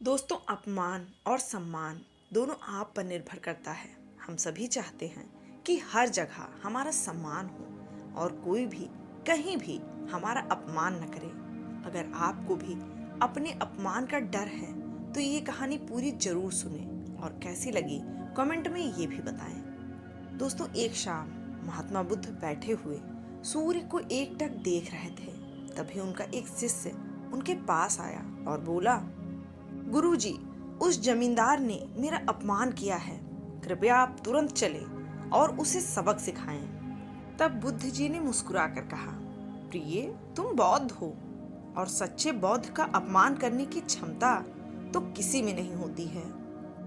दोस्तों, अपमान और सम्मान दोनों आप पर निर्भर करता है। हम सभी चाहते हैं कि हर जगह हमारा सम्मान हो और कोई भी कहीं भी हमारा अपमान न करे। अगर आपको भी अपने अपमान का डर है तो ये कहानी पूरी जरूर सुने और कैसी लगी कमेंट में ये भी बताएं। दोस्तों, एक शाम महात्मा बुद्ध बैठे हुए सूर्य को एकटक देख रहे थे। तभी उनका एक शिष्य उनके पास आया और बोला, गुरुजी, उस जमींदार ने मेरा अपमान किया है। कृपया आप तुरंत चलें और उसे सबक सिखाएं। तब बुद्ध जी ने मुस्कुराकर कहा, प्रिय, तुम बौद्ध हो और सच्चे बौद्ध का अपमान करने की क्षमता तो किसी में नहीं होती है।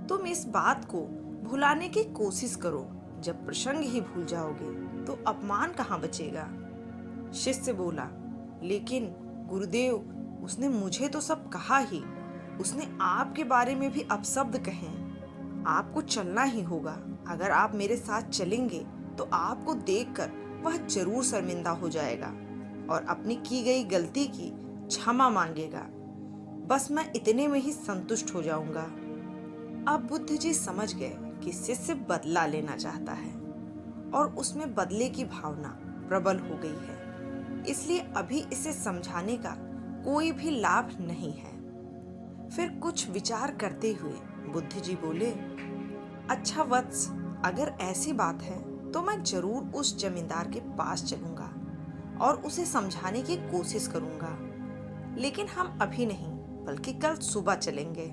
तुम इस बात को भुलाने की कोशिश करो। जब प्रसंग ही भूल जाओगे तो अपमान कहाँ बचेगा। शिष्य बोला, लेकिन गुरुदेव, उसने मुझे तो सब कहा ही। उसने आपके बारे में भी अपशब्द कहे। आपको चलना ही होगा। अगर आप मेरे साथ चलेंगे तो आपको देखकर वह जरूर शर्मिंदा हो जाएगा और अपनी की गई गलती की क्षमा मांगेगा। बस मैं इतने में ही संतुष्ट हो जाऊंगा। अब बुद्ध जी समझ गए कि शिष्य बदला लेना चाहता है और उसमें बदले की भावना प्रबल हो गई है, इसलिए अभी इसे समझाने का कोई भी लाभ नहीं है। फिर कुछ विचार करते हुए बुद्ध जी बोले, अच्छा वत्स, अगर ऐसी बात है तो मैं जरूर उस जमींदार के पास चलूंगा और उसे समझाने की कोशिश करूंगा, लेकिन हम अभी नहीं बल्कि कल सुबह चलेंगे।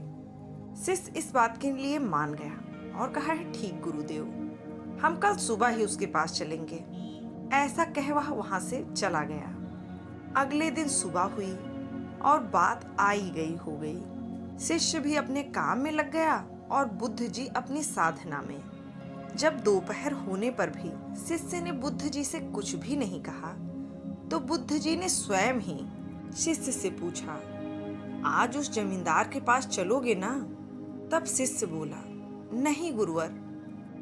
शिष्य इस बात के लिए मान गया और कहा, है ठीक गुरुदेव, हम कल सुबह ही उसके पास चलेंगे। ऐसा कह वह वहां से चला गया। अगले दिन सुबह हुई और बात आई गई हो गई। शिष्य भी अपने काम में लग गया और बुद्ध जी अपनी साधना में। जब दोपहर होने पर भी शिष्य ने बुद्ध जी से कुछ भी नहीं कहा तो बुद्ध जी ने स्वयं ही शिष्य से पूछा, आज उस जमींदार के पास चलोगे ना? तब शिष्य बोला, नहीं गुरुवर,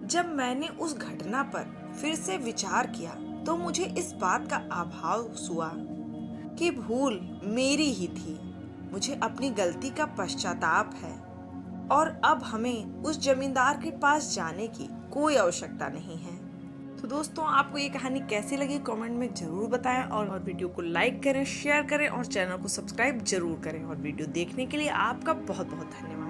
जब मैंने उस घटना पर फिर से विचार किया तो मुझे इस बात का आभास हुआ कि भूल मेरी ही थी। मुझे अपनी गलती का पश्चाताप है और अब हमें उस जमींदार के पास जाने की कोई आवश्यकता नहीं है। तो दोस्तों, आपको ये कहानी कैसी लगी कमेंट में जरूर बताएं और वीडियो को लाइक करें, शेयर करें और चैनल को सब्सक्राइब जरूर करें। और वीडियो देखने के लिए आपका बहुत बहुत धन्यवाद।